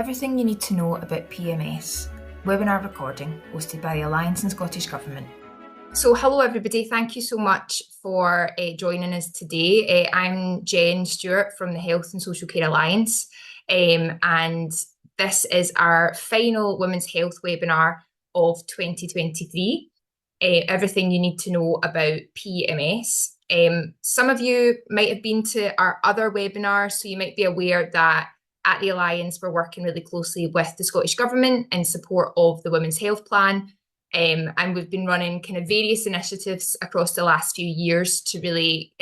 Everything you need to know about PMS, webinar recording hosted by the Alliance and Scottish Government. So hello everybody, thank you so much for joining us today. I'm Jen Stewart from the Health and Social Care Alliance, and this is our final Women's Health webinar of 2023. Everything you need to know about PMS. Some of you might have been to our other webinars, so you might be aware that at the Alliance we're working really closely with the Scottish Government in support of the Women's Health Plan. And we've been running kind of various initiatives across the last few years to really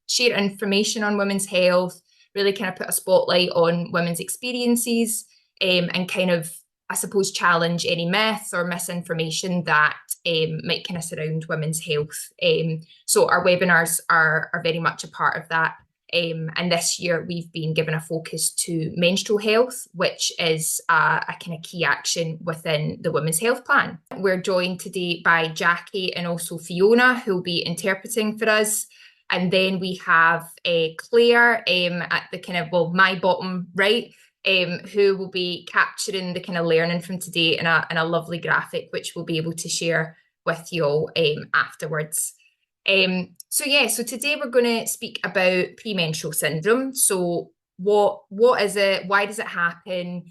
share information on women's health, really kind of put a spotlight on women's experiences, and kind of, I suppose, challenge any myths or misinformation that might kind of surround women's health. So our webinars are very much a part of that. And this year we've been given a focus to menstrual health, which is a kind of key action within the Women's Health Plan. We're joined today by Jackie and also Fiona, who'll be interpreting for us. And then we have Claire at the kind of, well, my bottom right, who will be capturing the kind of learning from today in a lovely graphic, which we'll be able to share with you all afterwards. So today we're going to speak about premenstrual syndrome. So what is it? Why does it happen?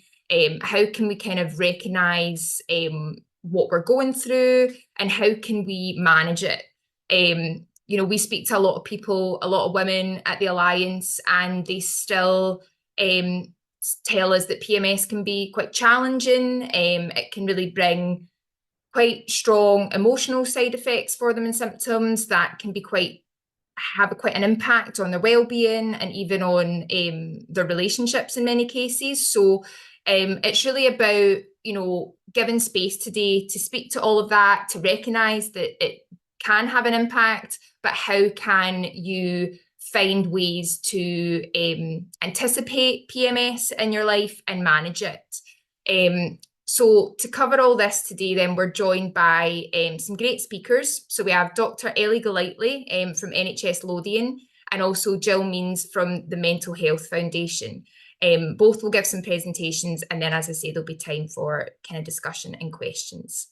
How can we kind of recognise what we're going through, and how can we manage it? You know, we speak to a lot of people, a lot of women at the Alliance, and they still tell us that PMS can be quite challenging. It can really bring quite strong emotional side effects for them and symptoms that can be have quite an impact on their well-being and even on their relationships in many cases. So it's really about, you know, giving space today to speak to all of that, to recognise that it can have an impact, but how can you find ways to anticipate PMS in your life and manage it? So to cover all this today, then we're joined by some great speakers. So we have Dr Ellie Golightly from NHS Lothian, and also Gill Meens from the Mental Health Foundation. Both will give some presentations, and then, as I say, there'll be time for kind of discussion and questions.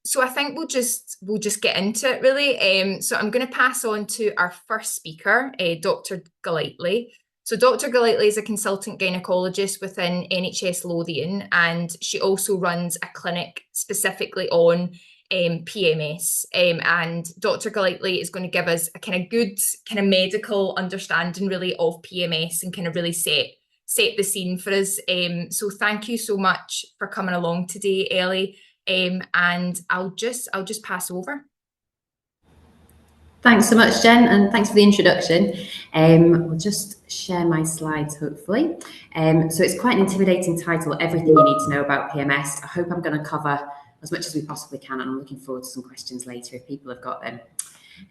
So I think we'll just get into it really. So I'm going to pass on to our first speaker, Dr Golightly. So Dr Golightly is a consultant gynaecologist within NHS Lothian, and she also runs a clinic specifically on PMS. And Dr Golightly is going to give us a kind of good kind of medical understanding really of PMS and kind of really set the scene for us. So thank you so much for coming along today, Ellie. And I'll just pass over. Thanks so much, Jen, and thanks for the introduction. I'll just share my slides, hopefully. So it's quite an intimidating title, Everything You Need to Know About PMS. I hope I'm going to cover as much as we possibly can, and I'm looking forward to some questions later if people have got them.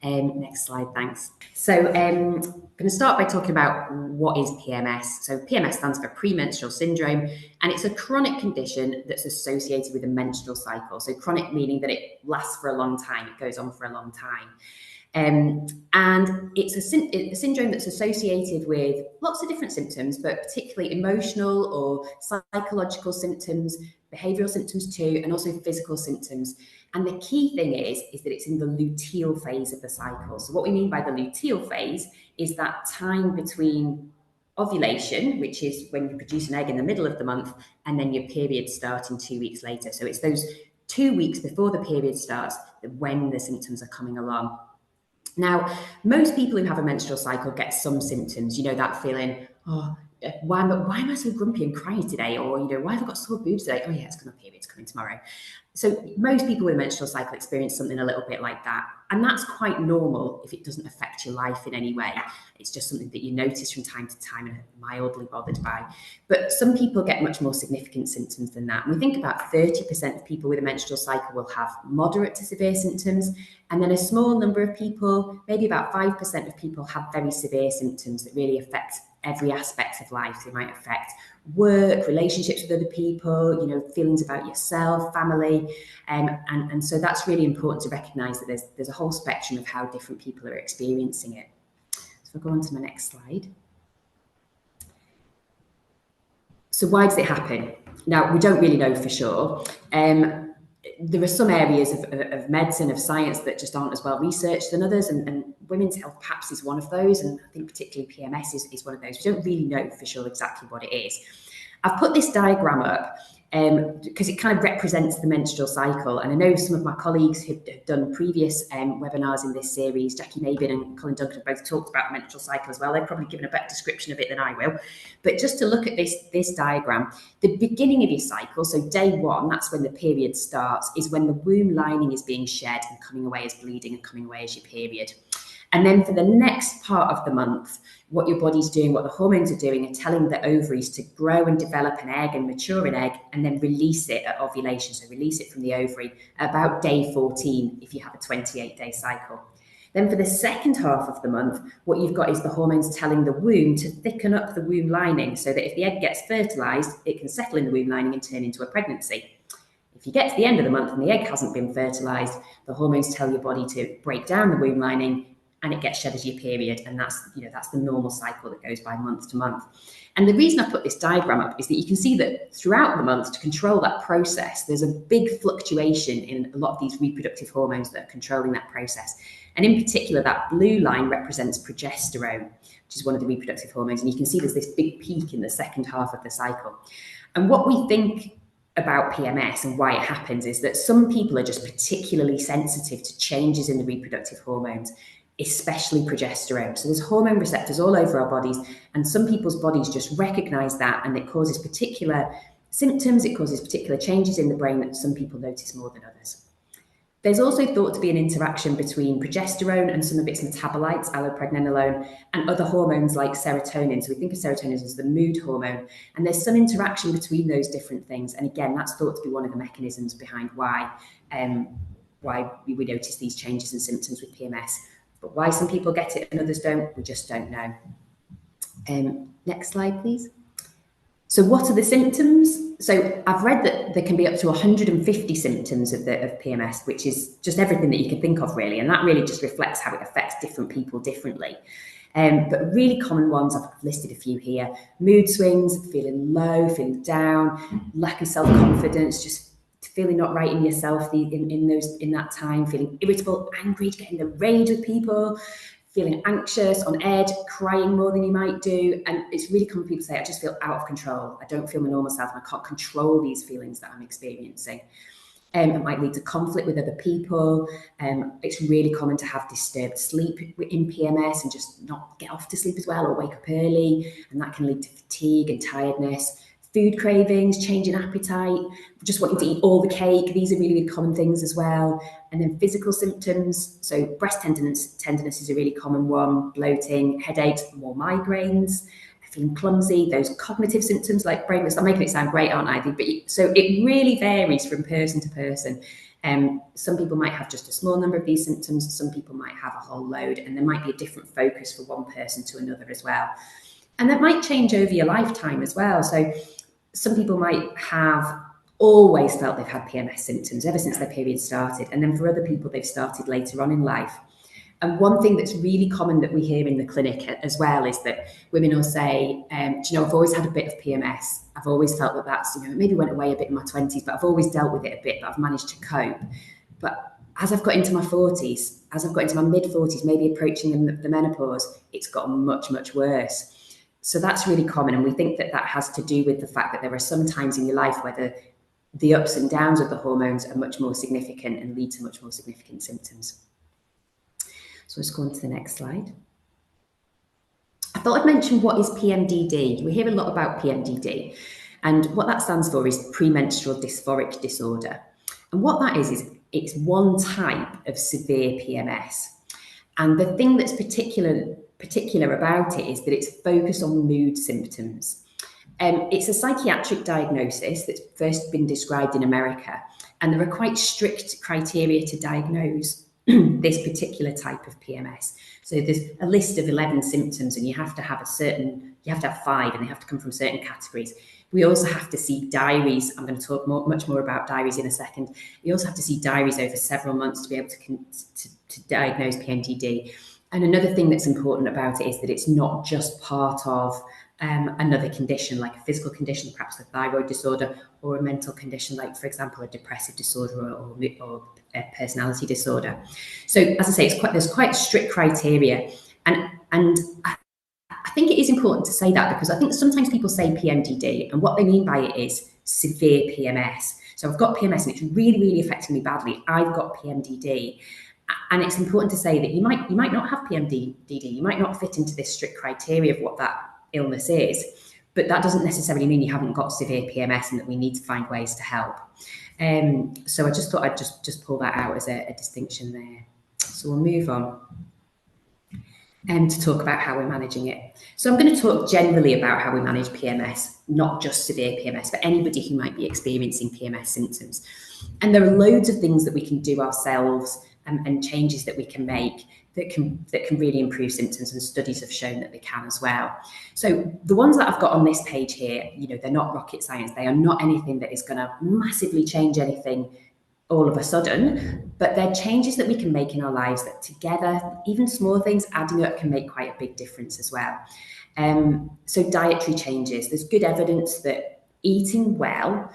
Next slide, thanks. So I'm going to start by talking about what is PMS. So PMS stands for Premenstrual Syndrome, and it's a chronic condition that's associated with a menstrual cycle. So chronic meaning that it lasts for a long time, it goes on for a long time. And it's a syndrome that's associated with lots of different symptoms, but particularly emotional or psychological symptoms, behavioural symptoms too, and also physical symptoms. And the key thing is that it's in the luteal phase of the cycle. So what we mean by the luteal phase is that time between ovulation, which is when you produce an egg in the middle of the month, and then your period starting 2 weeks later. So it's those 2 weeks before the period starts when the symptoms are coming along. Now, most people who have a menstrual cycle get some symptoms, you know, that feeling, oh, why am I so grumpy and crying today? Or, you know, why have I got sore boobs today? Oh yeah, it's because my period's coming tomorrow. So most people with a menstrual cycle experience something a little bit like that. And that's quite normal if it doesn't affect your life in any way. It's just something that you notice from time to time and are mildly bothered by. But some people get much more significant symptoms than that. And we think about 30% of people with a menstrual cycle will have moderate to severe symptoms. And then a small number of people, maybe about 5% of people, have very severe symptoms that really affect every aspect of life. They might affect work, relationships with other people, you know, feelings about yourself, family, and so that's really important to recognise that there's a whole spectrum of how different people are experiencing it. So I'll go on to my next slide. So why does it happen? Now, we don't really know for sure. There are some areas of medicine, of science, that just aren't as well researched than others, and women's health perhaps is one of those, and I think particularly PMS is one of those. We don't really know for sure exactly what it is. I've put this diagram up because it kind of represents the menstrual cycle, and I know some of my colleagues who've done previous webinars in this series, Jackie Mabin and Colin Duncan, have both talked about the menstrual cycle as well. They've probably given a better description of it than I will. But just to look at this diagram, the beginning of your cycle, so day one, that's when the period starts, is when the womb lining is being shed and coming away as bleeding and coming away as your period. And then for the next part of the month, what your body's doing, what the hormones are doing, are telling the ovaries to grow and develop an egg and mature an egg, and then release it at ovulation. So release it from the ovary about day 14 if you have a 28-day cycle. Then for the second half of the month, what you've got is the hormones telling the womb to thicken up the womb lining so that if the egg gets fertilized, it can settle in the womb lining and turn into a pregnancy. If you get to the end of the month and the egg hasn't been fertilized, the hormones tell your body to break down the womb lining, and it gets shed as your period, and that's the normal cycle that goes by month to month. And the reason I put this diagram up is that you can see that throughout the month, to control that process, there's a big fluctuation in a lot of these reproductive hormones that are controlling that process. And in particular, that blue line represents progesterone, which is one of the reproductive hormones. And you can see there's this big peak in the second half of the cycle. And what we think about PMS and why it happens is that some people are just particularly sensitive to changes in the reproductive hormones, especially progesterone. So there's hormone receptors all over our bodies, and some people's bodies just recognize that, and it causes particular symptoms, it causes particular changes in the brain that some people notice more than others. There's also thought to be an interaction between progesterone and some of its metabolites, allopregnanolone, and other hormones like serotonin. So we think of serotonin as the mood hormone, and there's some interaction between those different things. And again, that's thought to be one of the mechanisms behind why we notice these changes and symptoms with PMS. But why some people get it and others don't, we just don't know. Next slide, please. So what are the symptoms? So I've read that there can be up to 150 symptoms of PMS, which is just everything that you can think of, really. And that really just reflects how it affects different people differently. But really common ones, I've listed a few here: mood swings, feeling low, feeling down, lack of self-confidence, just feeling not right in yourself in that time, feeling irritable, angry, getting a rage with people, feeling anxious, on edge, crying more than you might do. And it's really common people say, I just feel out of control. I don't feel my normal self, and I can't control these feelings that I'm experiencing. It might lead to conflict with other people. It's really common to have disturbed sleep in PMS and just not get off to sleep as well, or wake up early, and that can lead to fatigue and tiredness. Food cravings, change in appetite, just wanting to eat all the cake. These are really, really common things as well. And then physical symptoms. So breast tenderness is a really common one, bloating, headaches, more migraines, feeling clumsy, those cognitive symptoms like brain. I'm making it sound great, aren't I? So it really varies from person to person. Some people might have just a small number of these symptoms. Some people might have a whole load, and there might be a different focus for one person to another as well. And that might change over your lifetime as well. So some people might have always felt they've had PMS symptoms ever since their period started. And then for other people, they've started later on in life. And one thing that's really common that we hear in the clinic as well is that women will say, I've always had a bit of PMS. I've always felt that that's, it maybe went away a bit in my 20s, but I've always dealt with it a bit, but I've managed to cope. But as I've got into my 40s, as I've got into my mid-40s, maybe approaching the menopause, it's gotten much, much worse. So that's really common, and we think that has to do with the fact that there are some times in your life where the ups and downs of the hormones are much more significant and lead to much more significant symptoms. So let's go on to the next slide. I thought I'd mention what is PMDD. We hear a lot about PMDD, and what that stands for is premenstrual dysphoric disorder. And what that is it's one type of severe PMS. And the thing that's particular about it is that it's focused on mood symptoms. It's a psychiatric diagnosis that's first been described in America, and there are quite strict criteria to diagnose this particular type of PMS. So there's a list of 11 symptoms, and you have to have 5, and they have to come from certain categories. We also have to see diaries. I'm going to talk much more about diaries in a second. You also have to see diaries over several months to be able to diagnose PMDD. And another thing that's important about it is that it's not just part of another condition, like a physical condition, perhaps a thyroid disorder, or a mental condition, like, for example, a depressive disorder or a personality disorder. So, as I say, there's quite strict criteria, and I think it is important to say that, because I think sometimes people say PMDD, and what they mean by it is severe PMS. So I've got PMS and it's really, really affecting me badly. I've got PMDD. And it's important to say that you might not have PMDD, you might not fit into this strict criteria of what that illness is, but that doesn't necessarily mean you haven't got severe PMS and that we need to find ways to help. So I just thought I'd just pull that out as a distinction there. So we'll move on to talk about how we're managing it. So I'm going to talk generally about how we manage PMS, not just severe PMS, but anybody who might be experiencing PMS symptoms. And there are loads of things that we can do ourselves and changes that we can make that can really improve symptoms, and studies have shown that they can as well. So the ones that I've got on this page here, they're not rocket science. They are not anything that is going to massively change anything all of a sudden, but they're changes that we can make in our lives that together, even small things adding up, can make quite a big difference as well. So dietary changes, there's good evidence that eating well,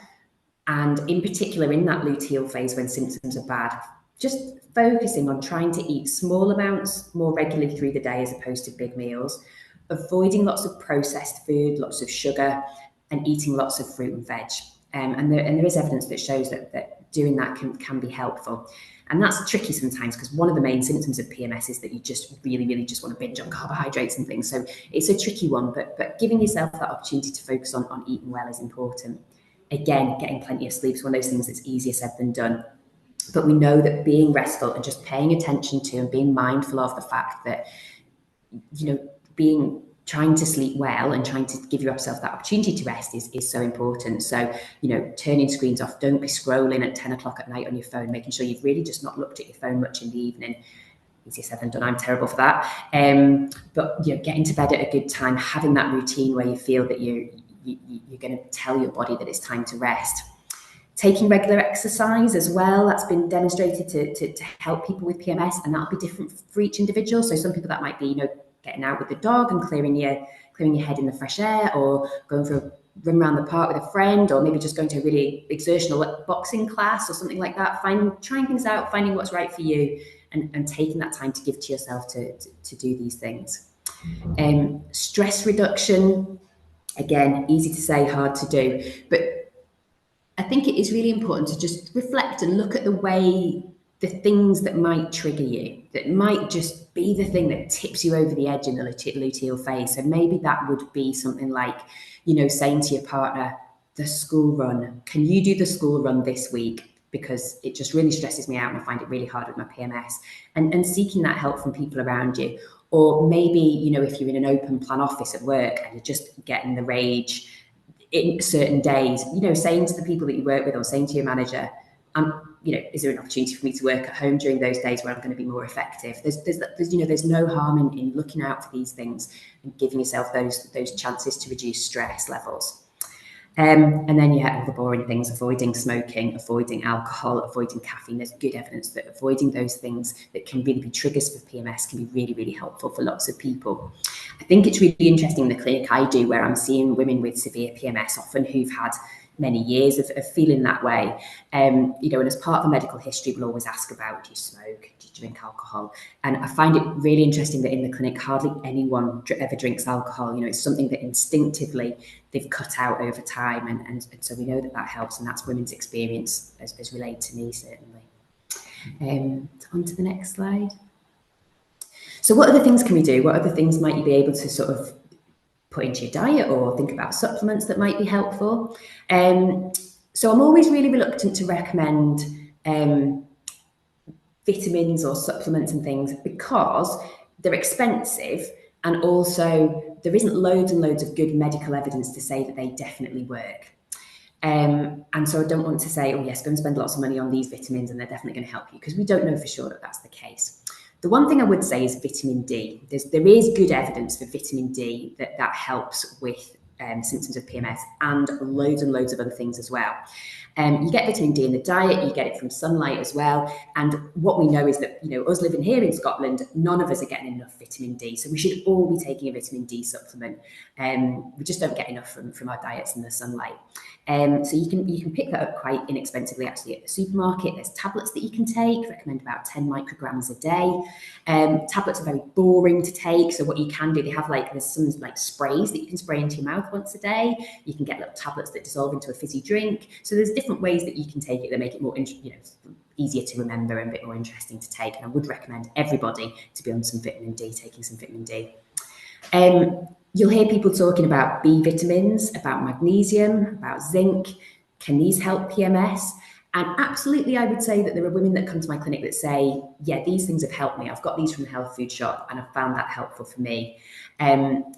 and in particular in that luteal phase when symptoms are bad, just focusing on trying to eat small amounts more regularly through the day as opposed to big meals, avoiding lots of processed food, lots of sugar, and eating lots of fruit and veg. And there is evidence that shows that doing that can be helpful. And that's tricky sometimes, because one of the main symptoms of PMS is that you just really, really just want to binge on carbohydrates and things. So it's a tricky one, but giving yourself that opportunity to focus on eating well is important. Again, getting plenty of sleep is one of those things that's easier said than done. But we know that being restful and just paying attention to and being mindful of the fact that, trying to sleep well and trying to give yourself that opportunity to rest is so important. So, turning screens off, don't be scrolling at 10 o'clock at night on your phone, making sure you've really just not looked at your phone much in the evening. Easier said than done, I'm terrible for that. But, getting to bed at a good time, having that routine where you feel that you're going to tell your body that it's time to rest. Taking regular exercise as well, that's been demonstrated to help people with PMS, and that'll be different for each individual. So some people that might be, getting out with the dog and clearing your head in the fresh air, or going for a run around the park with a friend, or maybe just going to a really exertional boxing class or something like that. Trying things out, finding what's right for you, and taking that time to give to yourself to do these things. Stress reduction, again, easy to say, hard to do, but I think it is really important to just reflect and look at the things that might trigger you, that might just be the thing that tips you over the edge in the luteal phase. So maybe that would be something like, saying to your partner, the school run, can you do the school run this week? Because it just really stresses me out and I find it really hard with my PMS. And seeking that help from people around you. Or maybe, if you're in an open plan office at work and you're just getting the rage in certain days, saying to the people that you work with, or saying to your manager, is there an opportunity for me to work at home during those days where I'm going to be more effective? There's no harm in looking out for these things and giving yourself those chances to reduce stress levels. And then all the boring things, avoiding smoking, avoiding alcohol, avoiding caffeine. There's good evidence that avoiding those things that can really be triggers for PMS can be really, really helpful for lots of people. I think it's really interesting in the clinic I do, where I'm seeing women with severe PMS, often who've had many years of feeling that way. And as part of the medical history, we'll always ask about, do you smoke? Do you drink alcohol? And I find it really interesting that in the clinic, hardly anyone ever drinks alcohol. It's something that instinctively they've cut out over time. And so we know that helps, and that's women's experience as relayed to me, certainly. On to the next slide. So what other things can we do? What other things might you be able to sort of put into your diet, or think about supplements that might be helpful? So I'm always really reluctant to recommend vitamins or supplements and things, because they're expensive, and also there isn't loads and loads of good medical evidence to say that they definitely work. And so I don't want to say, oh yes, go and spend lots of money on these vitamins and they're definitely going to help you, because we don't know for sure that that's the case. The one thing I would say is vitamin D. There is good evidence for vitamin D that helps with symptoms of PMS, and loads of other things as well. You get vitamin D in the diet, you get it from sunlight as well. And what we know is that, us living here in Scotland, none of us are getting enough vitamin D. So we should all be taking a vitamin D supplement. We just don't get enough from our diets and the sunlight. So you can pick that up quite inexpensively actually at the supermarket. There's tablets that you can take, recommend about 10 micrograms a day. Tablets are very boring to take. So what you can do, there's some like sprays that you can spray into your mouth once a day. You can get little tablets that dissolve into a fizzy drink. So there's different ways that you can take it that make it more, easier to remember and a bit more interesting to take. And I would recommend everybody to be on some vitamin D, taking some vitamin D. You'll hear people talking about B vitamins, about magnesium, about zinc. Can these help PMS? And absolutely, I would say that there are women that come to my clinic that say, yeah, these things have helped me. I've got these from the health food shop and I've found that helpful for me.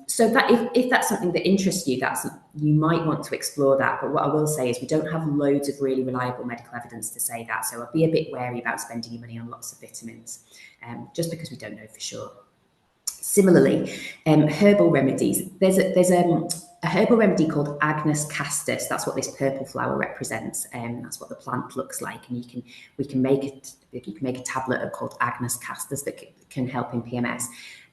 So that if that's something that interests you, you might want to explore that. But what I will say is we don't have loads of really reliable medical evidence to say that. So I'll be a bit wary about spending your money on lots of vitamins, just because we don't know for sure. Similarly, herbal remedies. There's a herbal remedy called Agnus castus. That's what this purple flower represents. That's what the plant looks like. And you can make a tablet called Agnus castus that can help in PMS.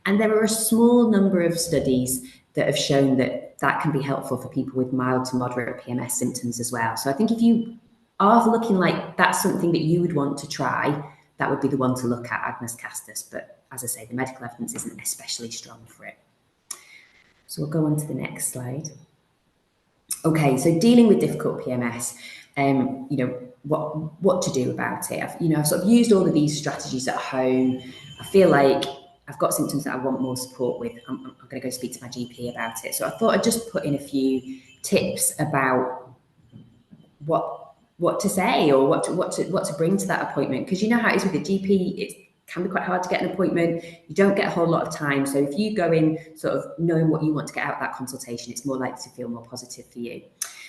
And there are a small number of studies that have shown that can be helpful for people with mild to moderate PMS symptoms as well. So I think if you are looking like that's something that you would want to try, that would be the one to look at, Agnus castus. But as I say, the medical evidence isn't especially strong for it. So we'll go on to the next slide. Okay, so dealing with difficult PMS, what to do about it. I've sort of used all of these strategies at home. I feel like I've got symptoms that I want more support with. I'm going to go speak to my GP about it. So I thought I'd just put in a few tips about what to say or what to bring to that appointment, because you know how it is with the GP. It can be quite hard to get an appointment. You don't get a whole lot of time. So if you go in sort of knowing what you want to get out of that consultation, it's more likely to feel more positive for you.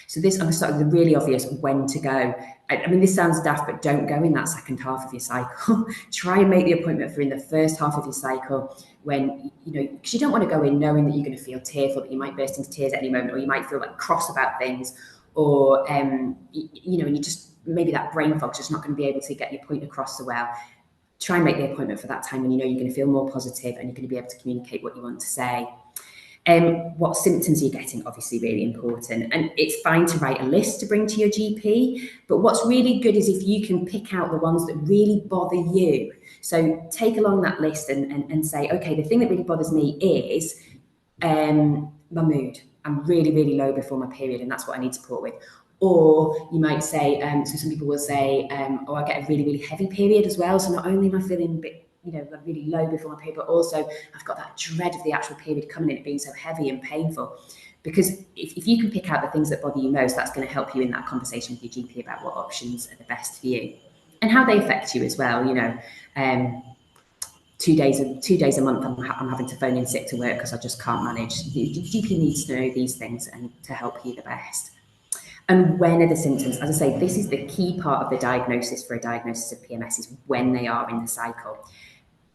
So I'm going to start with the really obvious when to go. I mean, this sounds daft, but don't go in that second half of your cycle. Try and make the appointment for in the first half of your cycle, when, because you don't want to go in knowing that you're going to feel tearful, that you might burst into tears at any moment, or you might feel like cross about things, or, and you just, maybe that brain fog's just not going to be able to get your point across so well. Try and make the appointment for that time when you know you're going to feel more positive and you're going to be able to communicate what you want to say. What symptoms you're getting, obviously really important. And it's fine to write a list to bring to your GP, but what's really good is if you can pick out the ones that really bother you. So take along that list and say, okay, the thing that really bothers me is my mood. I'm really, really low before my period, and that's what I need support with. Or you might say, so some people will say, oh, I get a really, really heavy period as well. So not only am I feeling a bit, really low before my period, but also I've got that dread of the actual period coming in, it being so heavy and painful. Because if you can pick out the things that bother you most, that's going to help you in that conversation with your GP about what options are the best for you and how they affect you as well. 2 days a month, I'm having to phone in sick to work because I just can't manage. The GP needs to know these things and to help you the best. And when are the symptoms? As I say, this is the key part of the diagnosis for a diagnosis of PMS, is when they are in the cycle.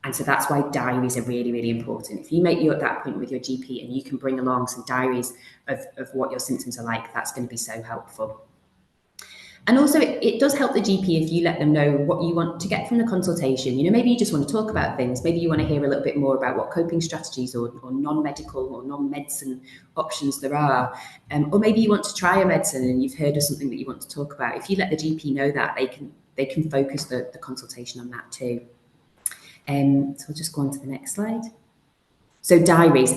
And so that's why diaries are really, really important. If you make that appointment with your GP and you can bring along some diaries of what your symptoms are like, that's going to be so helpful. And also it does help the GP if you let them know what you want to get from the consultation. Maybe you just want to talk about things. Maybe you want to hear a little bit more about what coping strategies or non-medical or non-medicine options there are. Or maybe you want to try a medicine and you've heard of something that you want to talk about. If you let the GP know that, they can focus the consultation on that too. So we'll just go on to the next slide. So diaries.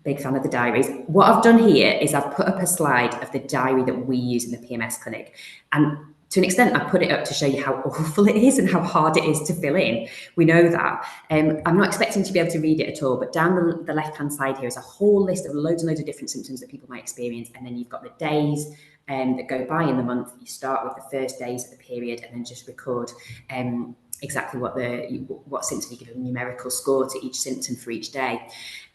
Big fan of the diaries. What I've done here is I've put up a slide of the diary that we use in the PMS clinic. And to an extent, I put it up to show you how awful it is and how hard it is to fill in. We know that. I'm not expecting to be able to read it at all, but down the left-hand side here is a whole list of loads and loads of different symptoms that people might experience. And then you've got the days that go by in the month. You start with the first days of the period and then just record exactly what symptom, you give a numerical score to each symptom for each day.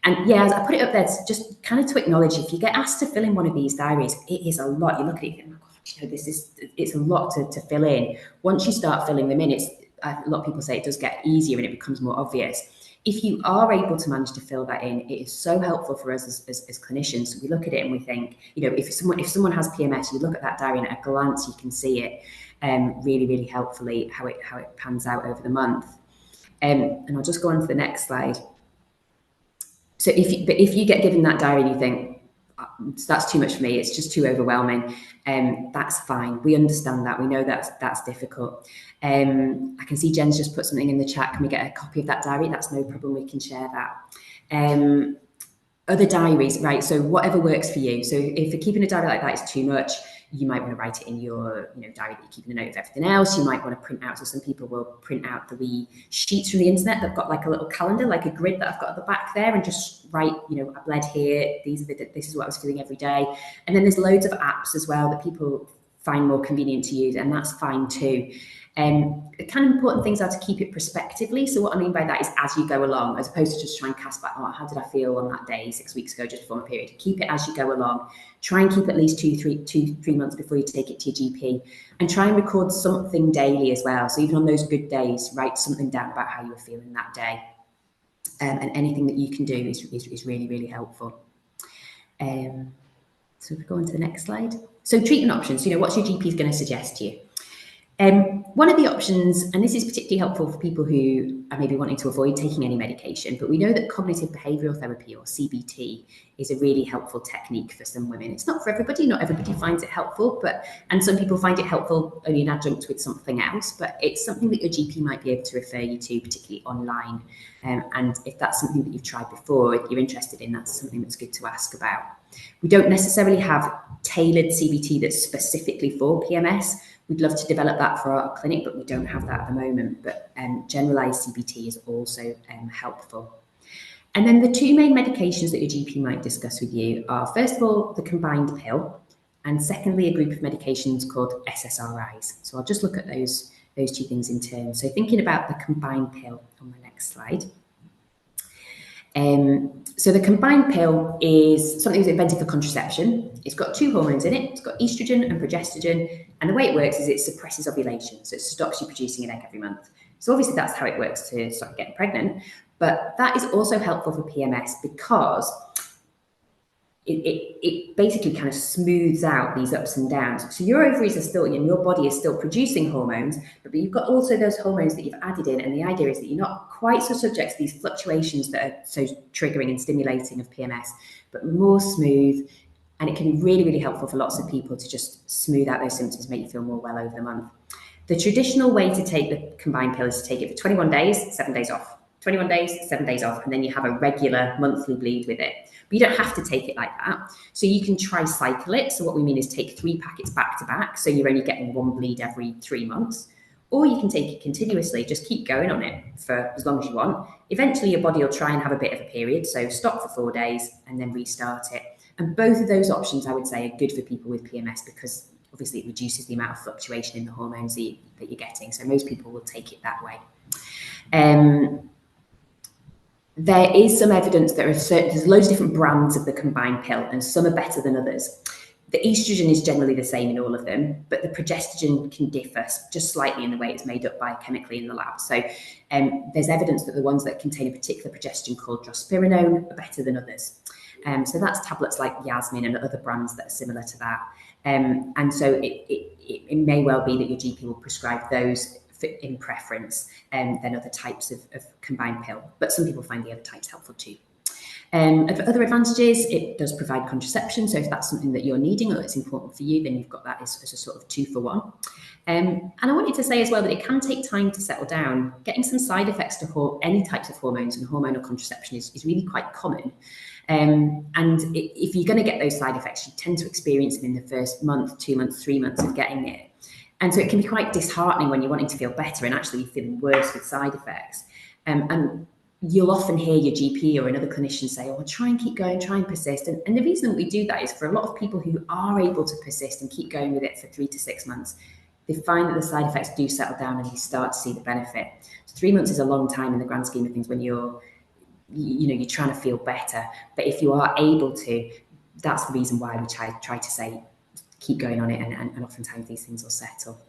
And yeah, I put it up there just kind of to acknowledge, if you get asked to fill in one of these diaries, it is a lot. You look at it and think, oh God, it's a lot to fill in. Once you start filling them in, a lot of people say it does get easier and it becomes more obvious. If you are able to manage to fill that in, it is so helpful for us as clinicians. So we look at it and we think, you know, if someone has PMS, you look at that diary and at a glance you can see it really, really helpfully how it pans out over the month. And I'll just go on to the next slide. So if you get given that diary and you think, that's too much for me, it's just too overwhelming, that's fine. We understand that. We know that's difficult. I can see Jen's just put something in the chat. Can we get a copy of that diary? That's no problem. We can share that. Other diaries, right? So whatever works for you. So if you're keeping a diary like that is too much, you might want to write it in your diary that you're keeping a note of everything else. You might want to print out. So some people will print out the wee sheets from the internet. They've got like a little calendar, like a grid that I've got at the back there, and just write, I bled here. This is what I was doing every day. And then there's loads of apps as well that people find more convenient to use, and that's fine too. The kind of important things are to keep it prospectively. So what I mean by that is as you go along, as opposed to just try and cast back, how did I feel on that day 6 weeks ago, just before my period. Keep it as you go along. Try and keep at least 2-3 months before you take it to your GP, and try and record something daily as well. So even on those good days, write something down about how you were feeling that day. And anything that you can do is really, really helpful. So if we go on to the next slide. So treatment options, what's your GP is going to suggest to you? One of the options, and this is particularly helpful for people who are maybe wanting to avoid taking any medication, but we know that cognitive behavioural therapy, or CBT, is a really helpful technique for some women. It's not for everybody, not everybody finds it helpful, and some people find it helpful only in adjunct with something else, but it's something that your GP might be able to refer you to, particularly online. And if that's something that you've tried before, if you're interested in, that's something that's good to ask about. We don't necessarily have tailored CBT that's specifically for PMS. We'd love to develop that for our clinic, but we don't have that at the moment. But generalized CBT is also helpful. And then the two main medications that your GP might discuss with you are, first of all, the combined pill, and secondly, a group of medications called SSRIs. So I'll just look at those two things in turn. So thinking about the combined pill on the next slide. So the combined pill is something that's invented for contraception. It's got two hormones in it. It's got estrogen and progesterone. And the way it works is it suppresses ovulation. So it stops you producing an egg every month. So obviously that's how it works to start getting pregnant. But that is also helpful for PMS because it basically kind of smooths out these ups and downs. So your ovaries are still, and your body is still producing hormones, but you've got also those hormones that you've added in. And the idea is that you're not quite so subject to these fluctuations that are so triggering and stimulating of PMS, but more smooth. And it can be really, really helpful for lots of people to just smooth out those symptoms, make you feel more well over the month. The traditional way to take the combined pill is to take it for 21 days, 7 days off. 21 days, 7 days off, and then you have a regular monthly bleed with it. But you don't have to take it like that. So you can tri-cycle it. So what we mean is take 3 packets back to back. So you're only getting 1 bleed every 3 months. Or you can take it continuously, just keep going on it for as long as you want. Eventually your body will try and have a bit of a period. So stop for 4 days and then restart it. And both of those options, I would say, are good for people with PMS because obviously it reduces the amount of fluctuation in the hormones that you're getting. So most people will take it that way. There is some evidence that there's loads of different brands of the combined pill, and some are better than others. The estrogen is generally the same in all of them, but the progesterone can differ just slightly in the way it's made up biochemically in the lab. So there's evidence that the ones that contain a particular progesterone called drospirenone are better than others. So that's tablets like Yasmin and other brands that are similar to that. And so it may well be that your GP will prescribe those in preference than other types of combined pill, but some people find the other types helpful too. Other advantages, it does provide contraception, so if that's something that you're needing or it's important for you, then you've got that as a sort of 2-for-1. And I wanted to say as well that it can take time to settle down. Getting some side effects to any types of hormones and hormonal contraception is really quite common. And if you're going to get those side effects, you tend to experience them in the first month, 2 months, 3 months of getting it. And so it can be quite disheartening when you're wanting to feel better and actually you're feeling worse with side effects. And you'll often hear your GP or another clinician say, oh, try and keep going, try and persist. And the reason that we do that is for a lot of people who are able to persist and keep going with it for 3 to 6 months, they find that the side effects do settle down and you start to see the benefit. So 3 months is a long time in the grand scheme of things when you're trying to feel better. But if you are able to, that's the reason why we try to say, keep going on it, and oftentimes these things will settle.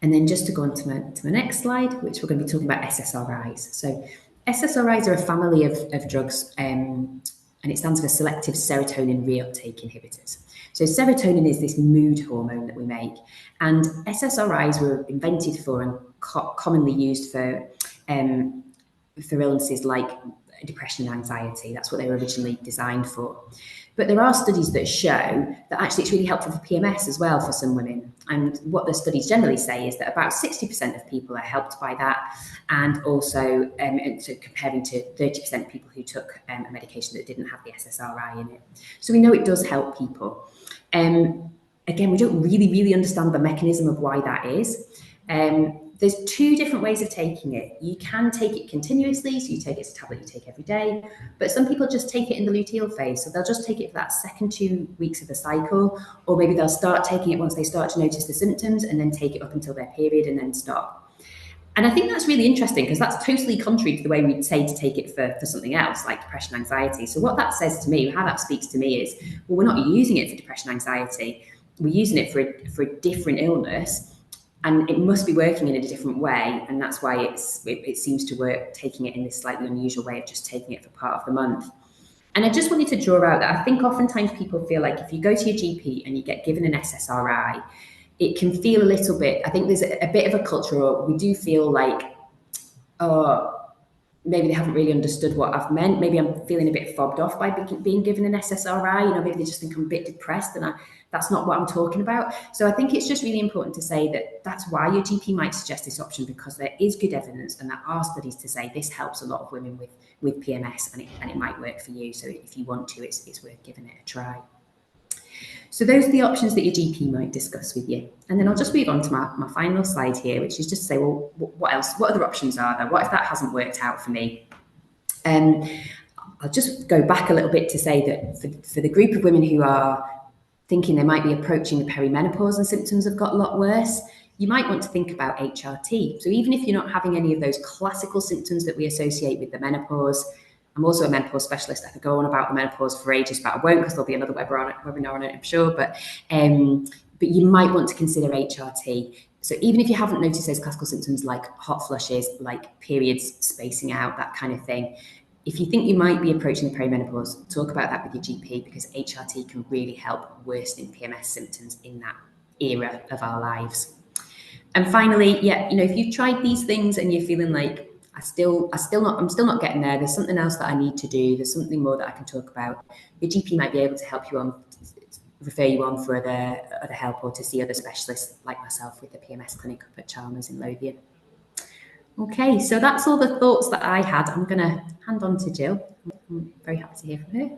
And then just to go on to my next slide, which we're going to be talking about SSRIs. So SSRIs are a family of drugs, and it stands for selective serotonin reuptake inhibitors. So serotonin is this mood hormone that we make, and SSRIs were invented for and commonly used for illnesses like depression and anxiety. That's what they were originally designed for. But there are studies that show that actually it's really helpful for PMS as well for some women. And what the studies generally say is that about 60% of people are helped by that. And also, so comparing to 30% of people who took a medication that didn't have the SSRI in it. So we know it does help people. Again, we don't really understand the mechanism of why that is. There's two different ways of taking it. You can take it continuously, so you take it as a tablet you take every day, but some people just take it in the luteal phase, so they'll just take it for that second 2 weeks of the cycle, or maybe they'll start taking it once they start to notice the symptoms and then take it up until their period and then stop. And I think that's really interesting because that's totally contrary to the way we'd say to take it for something else like depression, anxiety. So what that says to me, how that speaks to me is, well, we're not using it for depression, anxiety, we're using it for a different illness. And it must be working in a different way, and that's why it seems to work, taking it in this slightly unusual way of just taking it for part of the month. And I just wanted to draw out that I think oftentimes people feel like if you go to your GP and you get given an SSRI, it can feel a little bit, I think there's a bit of a culture, or we do feel like, oh, maybe they haven't really understood what I've meant. Maybe I'm feeling a bit fobbed off by being given an SSRI. You know, maybe they just think I'm a bit depressed, and that's not what I'm talking about. So I think it's just really important to say that that's why your GP might suggest this option, because there is good evidence and there are studies to say this helps a lot of women with PMS, and it might work for you. So if you want to, it's worth giving it a try. So those are the options that your GP might discuss with you. And then I'll just move on to my final slide here, which is just to say, well, what else? What other options are there? What if that hasn't worked out for me? I'll just go back a little bit to say that for the group of women who are thinking they might be approaching the perimenopause and symptoms have got a lot worse, you might want to think about HRT. So even if you're not having any of those classical symptoms that we associate with the menopause, I'm also a menopause specialist. I could go on about the menopause for ages, but I won't, because there'll be another webinar on it, I'm sure. But you might want to consider HRT. So even if you haven't noticed those classical symptoms like hot flushes, like periods spacing out, that kind of thing, if you think you might be approaching the perimenopause, talk about that with your GP, because HRT can really help worsening PMS symptoms in that era of our lives. And finally, yeah, you know, if you've tried these things and you're feeling like I'm still not getting there, there's something else that I need to do, there's something more that I can talk about, your GP might be able to help you on, refer you on for other help, or to see other specialists like myself with the PMS clinic up at Chalmers in Lothian. Okay, so that's all the thoughts that I had. I'm going to hand on to Gill. I'm very happy to hear from her.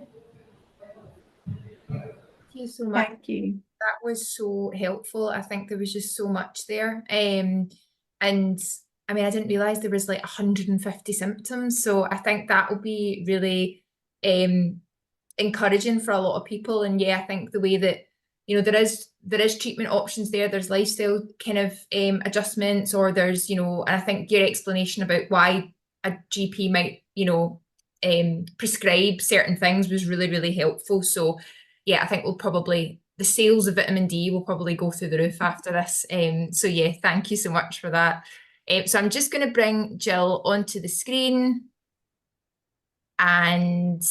Thank you so much. Thank you. That was so helpful. I think there was just so much there. And I mean, I didn't realise there was like 150 symptoms. So I think that will be really encouraging for a lot of people. And yeah, I think the way that, you know, there is treatment options there. There's lifestyle kind of adjustments, or there's, you know, and I think your explanation about why a GP might, you know, prescribe certain things was really, really helpful. So yeah, I think the sales of vitamin D will probably go through the roof after this. So yeah, thank you so much for that. So I'm just going to bring Gill onto the screen, and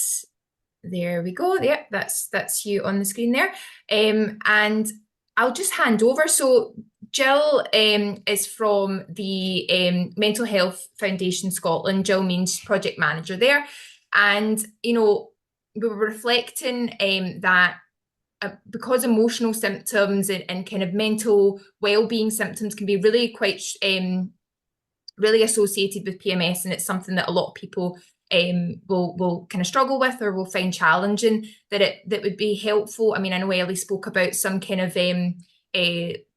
there we go. Yeah, that's you on the screen there. And I'll just hand over. So Gill is from the Mental Health Foundation Scotland. Gill Meens, project manager there. And, you know, we were reflecting that because emotional symptoms and kind of mental well-being symptoms can be really quite really associated with PMS, and it's something that a lot of people will kind of struggle with or will find challenging, that would be helpful. I mean, I know Ellie spoke about some kind of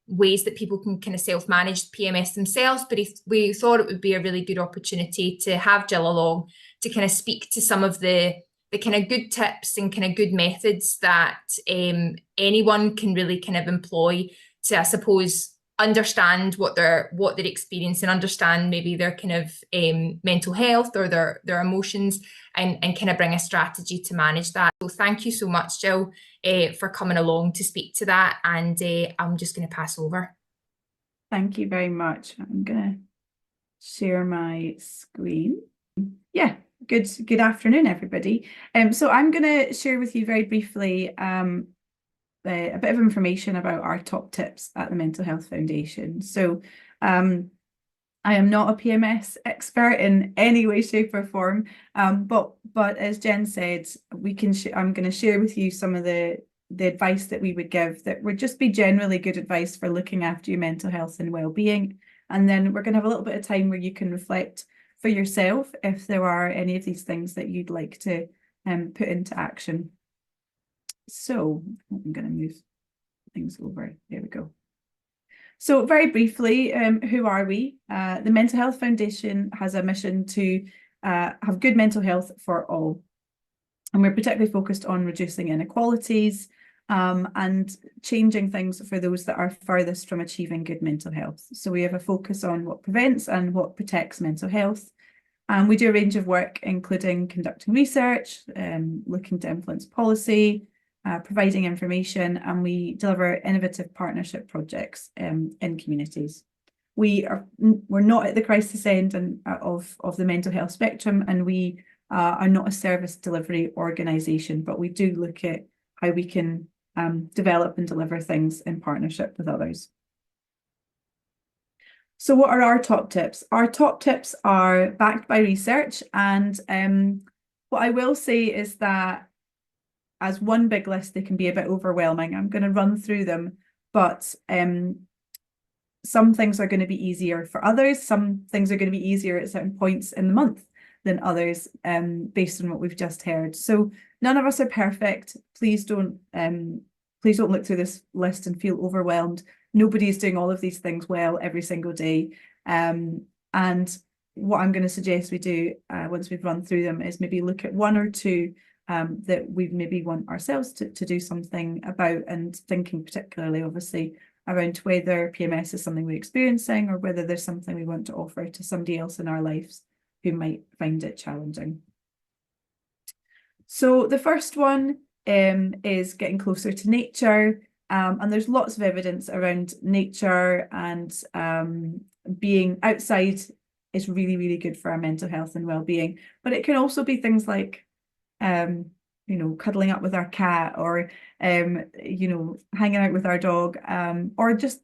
ways that people can kind of self-manage PMS themselves, but if we thought it would be a really good opportunity to have Gill along to kind of speak to some of the kind of good tips and kind of good methods that anyone can really kind of employ to, I suppose, understand what they're experiencing, understand maybe their kind of mental health or their emotions, and kind of bring a strategy to manage that. So thank you so much, Gill, for coming along to speak to that, and I'm just going to pass over. Thank you very much. I'm going to share my screen. Yeah, good afternoon, everybody. So I'm going to share with you very briefly a bit of information about our top tips at the Mental Health Foundation. So I am not a PMS expert in any way, shape, or form, but as Jen said, I'm going to share with you some of the advice that we would give that would just be generally good advice for looking after your mental health and well-being. And then we're going to have a little bit of time where you can reflect for yourself if there are any of these things that you'd like to put into action. So I'm going to move things over. There we go. So very briefly, who are we? The Mental Health Foundation has a mission to have good mental health for all. And we're particularly focused on reducing inequalities and changing things for those that are furthest from achieving good mental health. So we have a focus on what prevents and what protects mental health. And we do a range of work, including conducting research, looking to influence policy, providing information, and we deliver innovative partnership projects in communities. We're not at the crisis end of the mental health spectrum, and we are not a service delivery organisation, but we do look at how we can develop and deliver things in partnership with others. So what are our top tips? Our top tips are backed by research, and what I will say is that as one big list, they can be a bit overwhelming. I'm going to run through them, but some things are going to be easier for others. Some things are going to be easier at certain points in the month than others, based on what we've just heard. So none of us are perfect. Please don't look through this list and feel overwhelmed. Nobody's doing all of these things well every single day. And what I'm going to suggest we do once we've run through them is maybe look at one or two that we maybe want ourselves to do something about, and thinking particularly, obviously, around whether PMS is something we're experiencing or whether there's something we want to offer to somebody else in our lives who might find it challenging. So the first one is getting closer to nature. And there's lots of evidence around nature, and being outside is really, really good for our mental health and well-being. But it can also be things like cuddling up with our cat, or hanging out with our dog, or just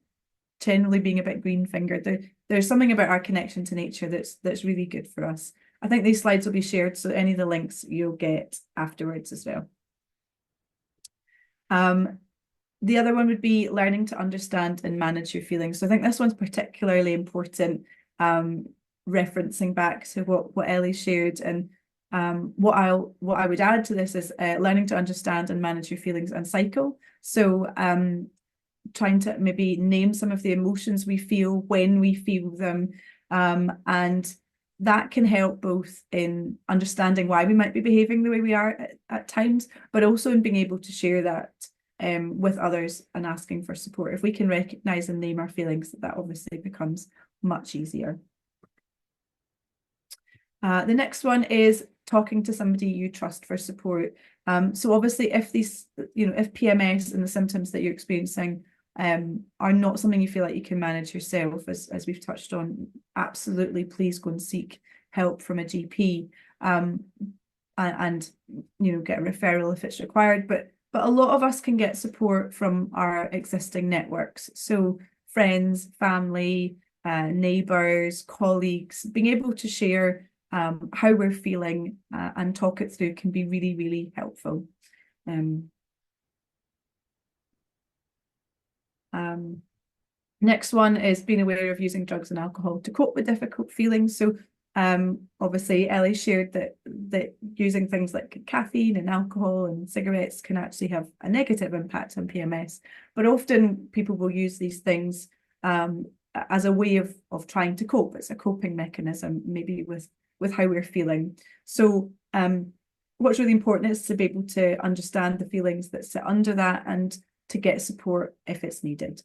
generally being a bit green-fingered. There's something about our connection to nature that's really good for us. I think these slides will be shared, so any of the links you'll get afterwards as well. The other one would be learning to understand and manage your feelings. So I think this one's particularly important, referencing back to what Ellie shared. And what I would add to this is learning to understand and manage your feelings and cycle. So trying to maybe name some of the emotions we feel when we feel them, and that can help both in understanding why we might be behaving the way we are at times, but also in being able to share that with others and asking for support. If we can recognise and name our feelings, that obviously becomes much easier. The next one is talking to somebody you trust for support. So obviously, if PMS and the symptoms that you're experiencing are not something you feel like you can manage yourself, as we've touched on, absolutely please go and seek help from a GP, and get a referral if it's required. But a lot of us can get support from our existing networks. So friends, family, neighbours, colleagues, being able to share how we're feeling and talk it through can be really, really helpful. Next one is being aware of using drugs and alcohol to cope with difficult feelings. So obviously Ellie shared that using things like caffeine and alcohol and cigarettes can actually have a negative impact on PMS, but often people will use these things as a way of trying to cope. It's a coping mechanism, maybe with how we're feeling. So what's really important is to be able to understand the feelings that sit under that and to get support if it's needed.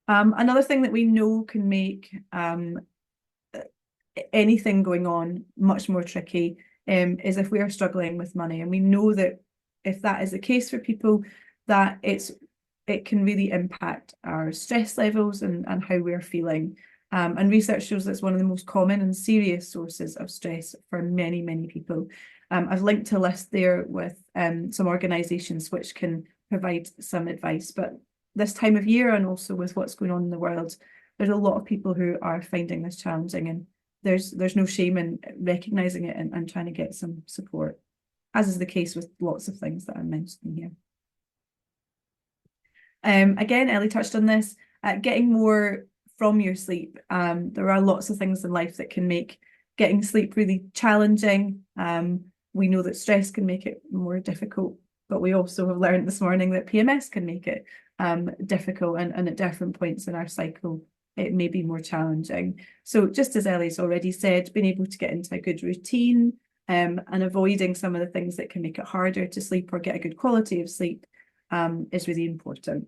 Another thing that we know can make anything going on much more tricky is if we are struggling with money. And we know that if that is the case for people, that it can really impact our stress levels and how we're feeling. And research shows that's one of the most common and serious sources of stress for many, many people. I've linked a list there with some organisations which can provide some advice. But this time of year, and also with what's going on in the world, there's a lot of people who are finding this challenging, and there's no shame in recognising it and trying to get some support, as is the case with lots of things that I'm mentioning here. Again, Ellie touched on this, getting more from your sleep. There are lots of things in life that can make getting sleep really challenging. We know that stress can make it more difficult, but we also have learned this morning that PMS can make it difficult, and at different points in our cycle, it may be more challenging. So just as Ellie's already said, being able to get into a good routine and avoiding some of the things that can make it harder to sleep or get a good quality of sleep is really important.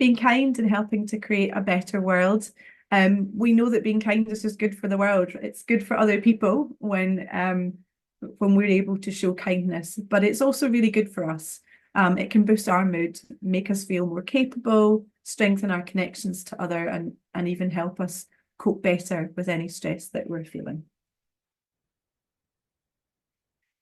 Being kind and helping to create a better world. We know that being kind is just good for the world. It's good for other people when we're able to show kindness, but it's also really good for us. It can boost our mood, make us feel more capable, strengthen our connections to others, and even help us cope better with any stress that we're feeling.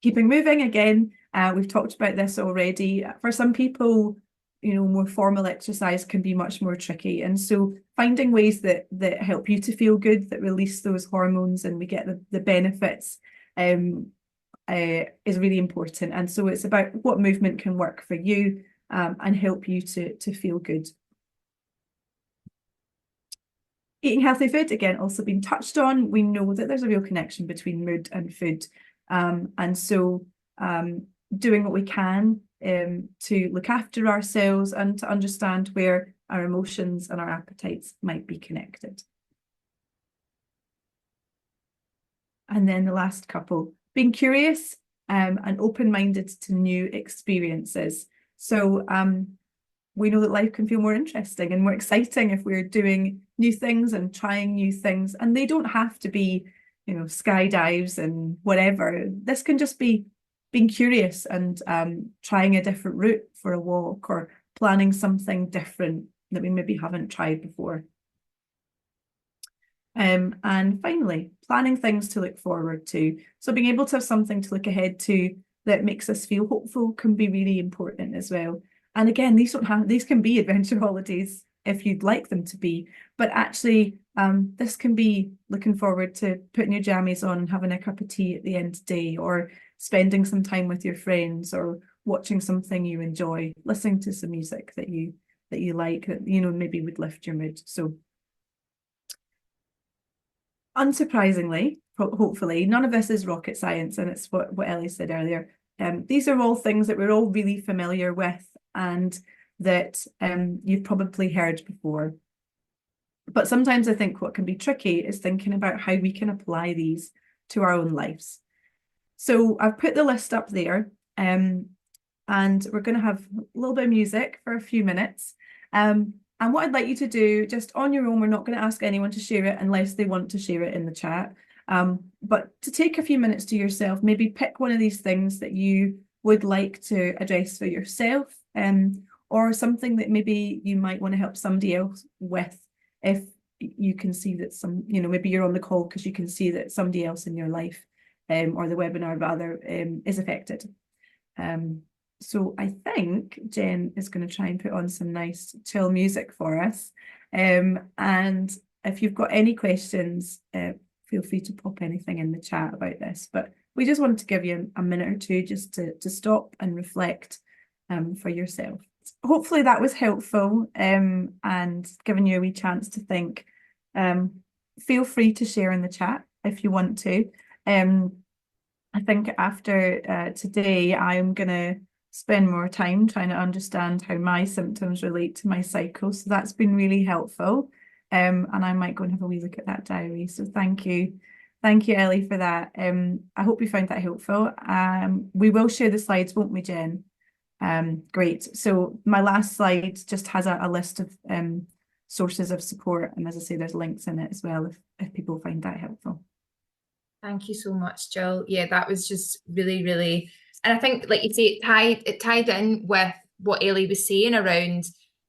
Keeping moving, again, we've talked about this already. For some people, more formal exercise can be much more tricky. And so finding ways that help you to feel good, that release those hormones and we get the benefits is really important. And so it's about what movement can work for you and help you to feel good. Eating healthy food, again, also been touched on. We know that there's a real connection between mood and food. And so doing what we can to look after ourselves and to understand where our emotions and our appetites might be connected. And then the last couple, being curious and open-minded to new experiences. So we know that life can feel more interesting and more exciting if we're doing new things and trying new things. And they don't have to be, skydives and whatever. This can just be being curious and trying a different route for a walk or planning something different that we maybe haven't tried before. And finally, planning things to look forward to. So being able to have something to look ahead to that makes us feel hopeful can be really important as well. And again, these can be adventure holidays if you'd like them to be, but actually this can be looking forward to putting your jammies on and having a cup of tea at the end of the day, or spending some time with your friends, or watching something you enjoy, listening to some music that you like, that maybe would lift your mood. So unsurprisingly, hopefully, none of this is rocket science, and it's what Ellie said earlier. These are all things that we're all really familiar with and that you've probably heard before. But sometimes I think what can be tricky is thinking about how we can apply these to our own lives. So I've put the list up there, and we're going to have a little bit of music for a few minutes. And what I'd like you to do, just on your own, we're not going to ask anyone to share it unless they want to share it in the chat. But to take a few minutes to yourself, maybe pick one of these things that you would like to address for yourself, or something that maybe you might want to help somebody else with, if you can see that maybe you're on the call because you can see that somebody else in your life, or the webinar rather, is affected. So I think Jen is going to try and put on some nice chill music for us. And if you've got any questions, feel free to pop anything in the chat about this. But we just wanted to give you a minute or two just to stop and reflect for yourself. Hopefully that was helpful and given you a wee chance to think. Feel free to share in the chat if you want to. I think after today, I'm going to spend more time trying to understand how my symptoms relate to my cycle. So that's been really helpful. And I might go and have a wee look at that diary. So thank you. Thank you, Ellie, for that. I hope you found that helpful. We will share the slides, won't we, Jen? Great. So my last slide just has a list of sources of support. And as I say, there's links in it as well if people find that helpful. Thank you so much, Jill. Yeah, that was just really, really, and I think, like you say, it tied in with what Ellie was saying around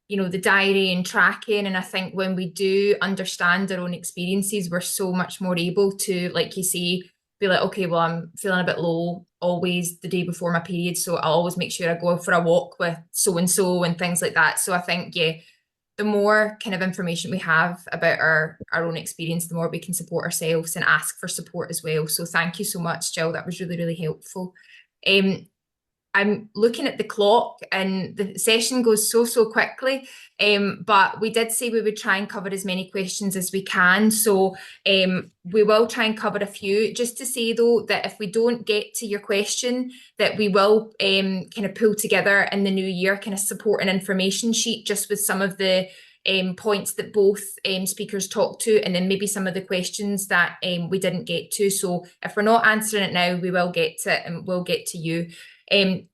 the diary and tracking. And I think when we do understand our own experiences, we're so much more able to, like you say, be like, okay, well, I'm feeling a bit low always the day before my period, so I'll always make sure I go for a walk with so-and-so and things like that. So I think, yeah, the more kind of information we have about our own experience, the more we can support ourselves and ask for support as well. So thank you so much, Jill. That was really, really helpful. I'm looking at the clock and the session goes so quickly, but we did say we would try and cover as many questions as we can. So we will try and cover a few. Just to say though, that if we don't get to your question, that we will kind of pull together in the new year kind of support and information sheet just with some of the points that both speakers talked to, and then maybe some of the questions that we didn't get to. So if we're not answering it now, we will get to it and we'll get to you.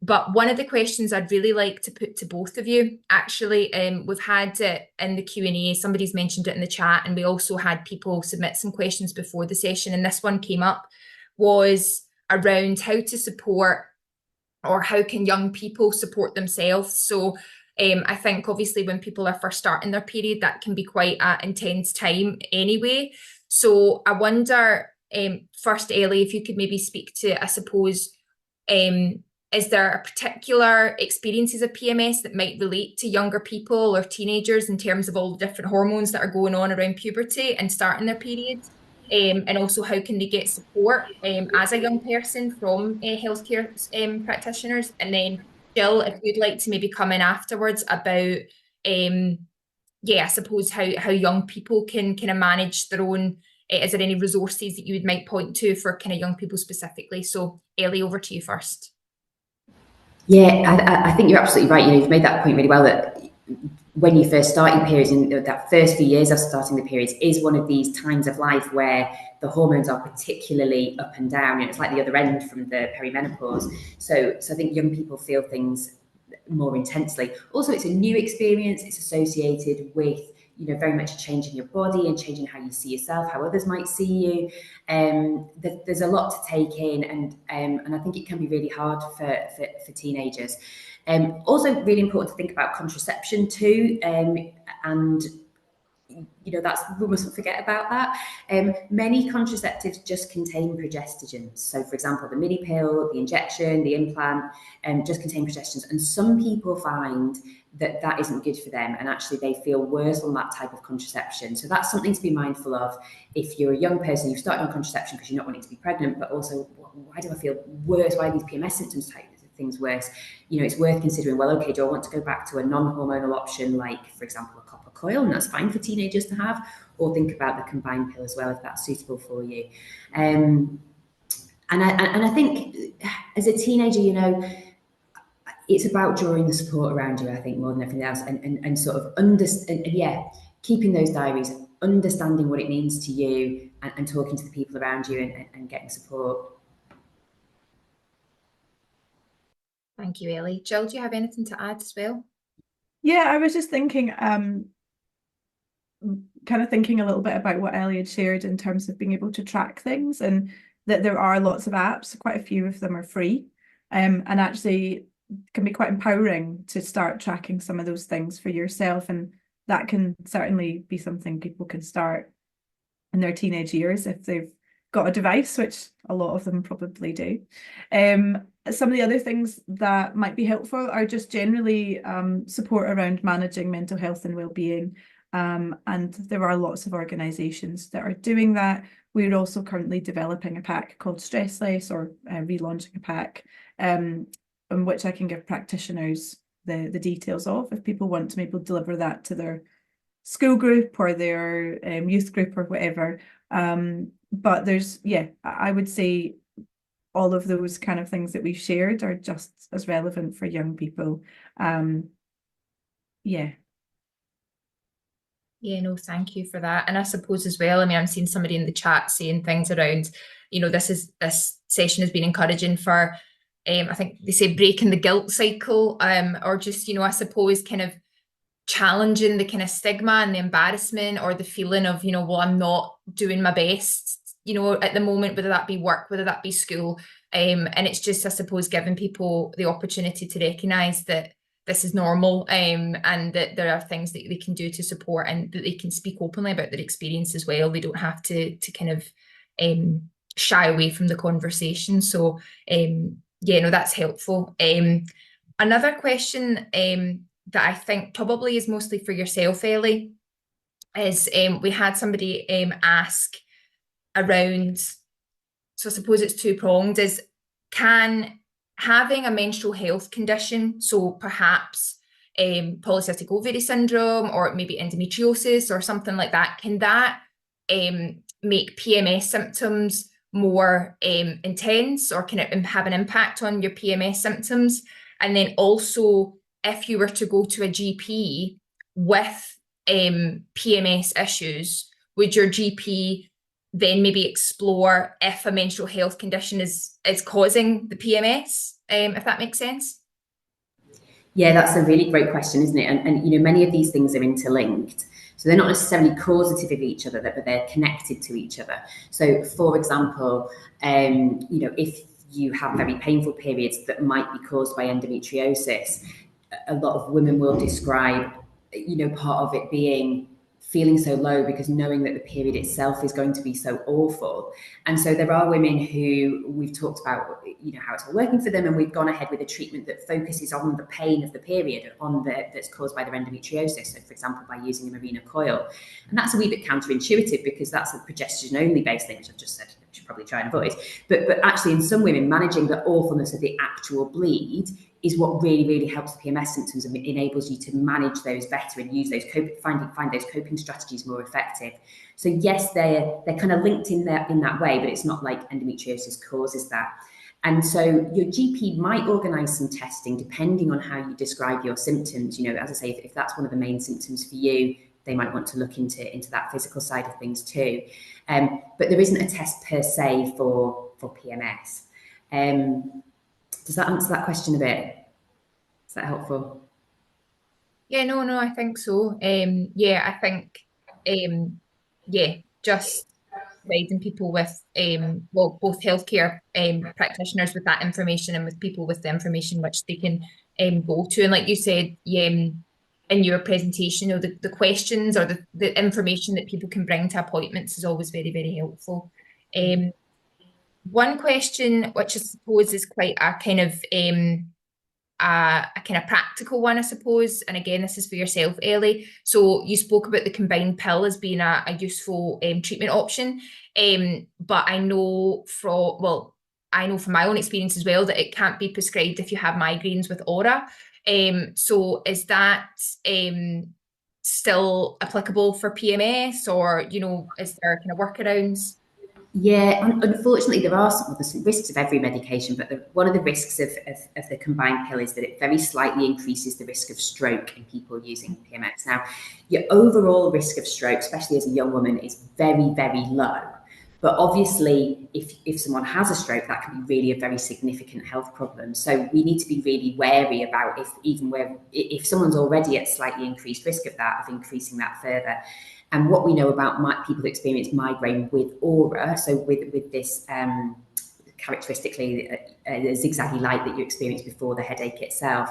But one of the questions I'd really like to put to both of you, actually, we've had it in the Q&A, somebody's mentioned it in the chat, and we also had people submit some questions before the session, and this one came up, was around how to support, or how can young people support themselves. So I think obviously when people are first starting their period, that can be quite an intense time anyway. So I wonder, first, Ellie, if you could maybe speak to, I suppose, is there a particular experiences of PMS that might relate to younger people or teenagers in terms of all the different hormones that are going on around puberty and starting their periods? And also, how can they get support as a young person from healthcare practitioners? And then, Jill, if you'd like to maybe come in afterwards about, I suppose how young people can kind of manage their own. Is there any resources that you might point to for kind of young people specifically? So, Ellie, over to you first. Yeah, I think you're absolutely right. You've made that point really well, that when you first start your periods, and that first few years of starting the periods is one of these times of life where the hormones are particularly up and down. It's like the other end from the perimenopause. So I think young people feel things more intensely. Also, it's a new experience. It's associated with very much a change in your body and changing how you see yourself, how others might see you. There's a lot to take in, and I think it can be really hard for teenagers. Also, really important to think about contraception too, and that's, we mustn't forget about that. Many contraceptives just contain progestogens. So, for example, the mini pill, the injection, the implant, just contain progestogens. And some people find that isn't good for them, and actually they feel worse on that type of contraception. So that's something to be mindful of if you're a young person, you've started on contraception because you're not wanting to be pregnant, but also, why do I feel worse? Why are these PMS symptoms type things worse? It's worth considering, well, okay, do I want to go back to a non-hormonal option, like, for example, a copper coil, and that's fine for teenagers to have, or think about the combined pill as well, if that's suitable for you. And I think as a teenager, it's about drawing the support around you, I think, more than everything else, and sort of keeping those diaries, understanding what it means to you, and talking to the people around you and getting support. Thank you, Ellie. Jill, do you have anything to add as well? Yeah, I was just thinking, kind of thinking a little bit about what Ellie had shared in terms of being able to track things, and that there are lots of apps, quite a few of them are free, and actually can be quite empowering to start tracking some of those things for yourself. And that can certainly be something people can start in their teenage years if they've got a device, which a lot of them probably do. Some of the other things that might be helpful are just generally support around managing mental health and well-being. And there are lots of organisations that are doing that. We're also currently developing a pack called Stress Less, or relaunching a pack, in which I can give practitioners the details of, if people want to maybe deliver that to their school group or their youth group or whatever. But there's, I would say all of those kind of things that we've shared are just as relevant for young people. Yeah, no, thank you for that. And I suppose as well, I'm seeing somebody in the chat saying things around, this session has been encouraging for, I think they say breaking the guilt cycle, or just, I suppose kind of challenging the kind of stigma and the embarrassment or the feeling of, well, I'm not doing my best, at the moment, whether that be work, whether that be school. And it's just, I suppose, giving people the opportunity to recognise that this is normal, and that there are things that they can do to support, and that they can speak openly about their experience as well. They don't have to kind of shy away from the conversation. So yeah, no, that's helpful. Another question that I think probably is mostly for yourself, Ellie, is we had somebody ask around, so I suppose it's two-pronged, is can having a menstrual health condition, so perhaps polycystic ovary syndrome or maybe endometriosis or something like that, can that make PMS symptoms more intense, or can it have an impact on your PMS symptoms? And then also, if you were to go to a GP with PMS issues, would your GP then maybe explore if a menstrual health condition is causing the PMS, if that makes sense? Yeah, that's a really great question, isn't it? And you know, many of these things are interlinked. So they're not necessarily causative of each other, but they're connected to each other. So for example, you know, if you have very painful periods that might be caused by endometriosis, a lot of women will describe, you know, part of it being feeling so low because knowing that the period itself is going to be so awful. And so there are women who we've talked about, you know, how it's all working for them, and we've gone ahead with a treatment that focuses on the pain of the period, that's caused by their endometriosis. So for example, by using a Mirena coil. And that's a wee bit counterintuitive because that's a progestin only based thing, which I've just said we should probably try and avoid. But actually in some women, managing the awfulness of the actual bleed is what really, really helps the PMS symptoms and enables you to manage those better and use those find those coping strategies more effective. So yes, they're kind of linked in that way, but it's not like endometriosis causes that. And so your GP might organise some testing depending on how you describe your symptoms. You know, as I say, if that's one of the main symptoms for you, they might want to look into that physical side of things too. But there isn't a test per se for PMS. Does that answer that question a bit? Is that helpful? Yeah, no, I think so. Yeah, I think, yeah, just providing people with, well, both healthcare practitioners with that information and with people with the information which they can go to. And like you said, in your presentation, you know, the questions or the information that people can bring to appointments is always very, very helpful. One question, which I suppose is quite a kind of practical one, I suppose. And again, this is for yourself, Ellie. So you spoke about the combined pill as being a useful treatment option. But I know from my own experience as well that it can't be prescribed if you have migraines with aura. So is that still applicable for PMS, or, you know, is there kind of workarounds? Yeah, unfortunately, there are some risks of every medication, but one of the risks of the combined pill is that it very slightly increases the risk of stroke in people using PMS. Now, your overall risk of stroke, especially as a young woman, is very, very low. But obviously, if someone has a stroke, that can be really a very significant health problem. So we need to be really wary about if someone's already at slightly increased risk of increasing that further. And what we know about people who experience migraine with aura, so with this characteristically a zigzaggy light that you experienced before the headache itself,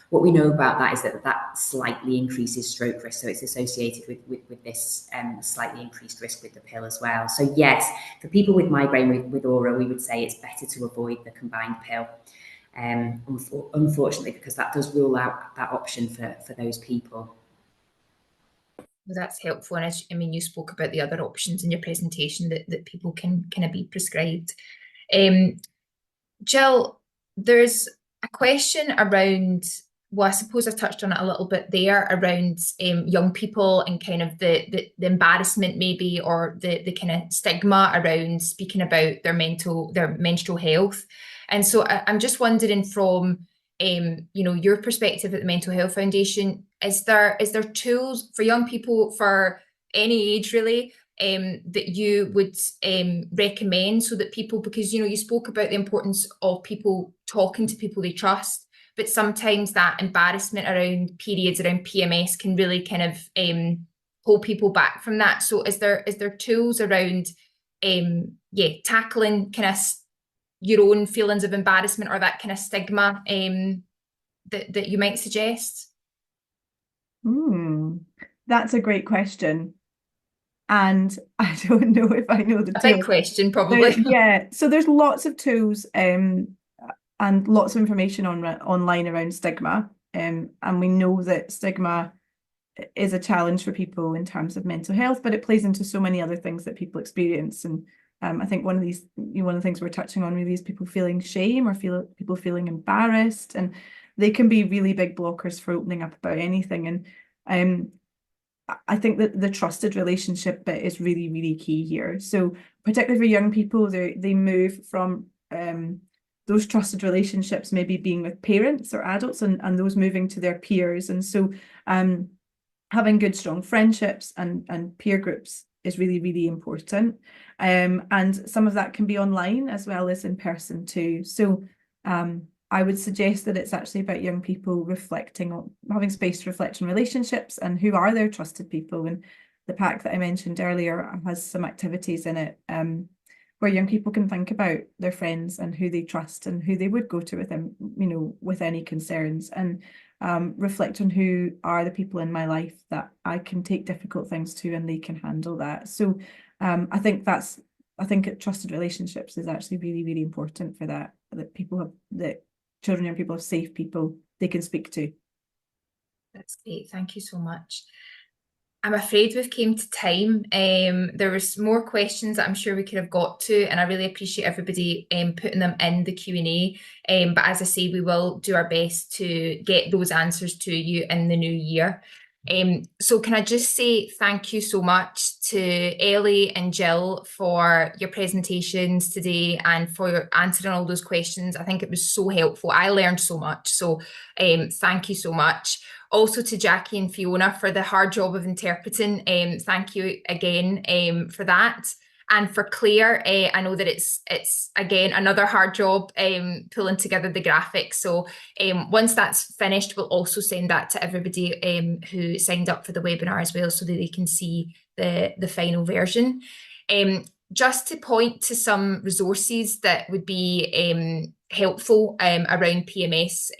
what we know about that is that slightly increases stroke risk. So it's associated with this slightly increased risk with the pill as well. So yes, for people with migraine with aura, we would say it's better to avoid the combined pill. Unfortunately, because that does rule out that option for those people. That's helpful. And I mean, you spoke about the other options in your presentation that people can kind of be prescribed. Gill, there's a question around, well, I suppose I touched on it a little bit there, around young people and kind of the embarrassment maybe, or the kind of stigma around speaking about their menstrual health. And so I'm just wondering from you know, your perspective at the Mental Health Foundation, is there tools for young people for any age really that you would recommend, so that people, because, you know, you spoke about the importance of people talking to people they trust, but sometimes that embarrassment around periods, around PMS, can really kind of hold people back from that. So is there tools around tackling kind of your own feelings of embarrassment or that kind of stigma that you might suggest? That's a great question. And I don't know if I know the A tool. big question, probably. Yeah, so there's lots of tools and lots of information online around stigma. And we know that stigma is a challenge for people in terms of mental health, but it plays into so many other things that people experience. And I think one of the things we're touching on really is people feeling shame or people feeling embarrassed, and they can be really big blockers for opening up about anything. And I think that the trusted relationship bit is really, really key here. So particularly for young people, they move from those trusted relationships maybe being with parents or adults, and those moving to their peers. And so having good, strong friendships and peer groups is really, really important. And some of that can be online as well as in person too. So I would suggest that it's actually about young people reflecting on, having space to reflect on relationships and who are their trusted people. And the pack that I mentioned earlier has some activities in it where young people can think about their friends and who they trust and who they would go to with them, with any concerns, and reflect on who are the people in my life that I can take difficult things to and they can handle that. So I think trusted relationships is actually really, really important for that people have, that children and people have safe people they can speak to. That's great. Thank you so much. I'm afraid we've came to time. There was more questions that I'm sure we could have got to, and I really appreciate everybody putting them in the Q&A. But as I say, we will do our best to get those answers to you in the new year. So can I just say thank you so much to Ellie and Gill for your presentations today and for answering all those questions. I think it was so helpful. I learned so much. So thank you so much. Also to Jackie and Fiona for the hard job of interpreting. Thank you again for that. And for Claire, I know that it's again another hard job pulling together the graphics. So once that's finished, we'll also send that to everybody who signed up for the webinar as well, so that they can see the final version. Just to point to some resources that would be helpful around PMS.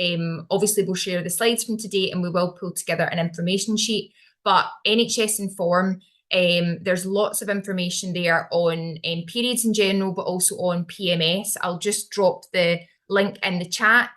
Obviously, we'll share the slides from today and we will pull together an information sheet, but NHS Inform, there's lots of information there on periods in general, but also on PMS. I'll just drop the link in the chat.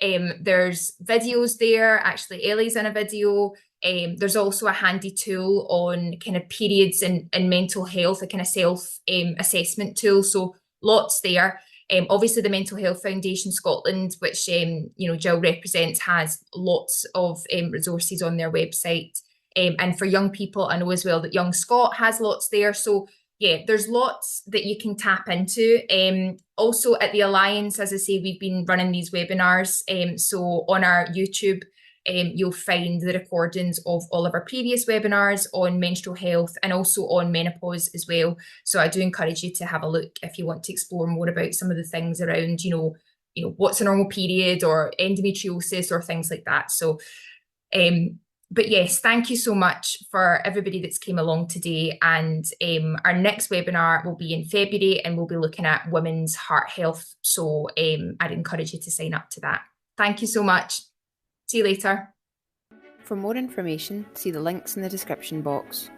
There's videos there. Actually, Ellie's in a video. There's also a handy tool on kind of periods and mental health, a kind of self-assessment tool. So lots there. Obviously, the Mental Health Foundation Scotland, which Gill represents, has lots of resources on their website. And for young people, I know as well that Young Scot has lots there. So yeah, there's lots that you can tap into. Also at the Alliance, as I say, we've been running these webinars. So on our YouTube, you'll find the recordings of all of our previous webinars on menstrual health and also on menopause as well. So I do encourage you to have a look if you want to explore more about some of the things around, what's a normal period or endometriosis or things like that. So, but yes, thank you so much for everybody that's came along today. And our next webinar will be in February and we'll be looking at women's heart health. So I'd encourage you to sign up to that. Thank you so much. See you later. For more information, see the links in the description box.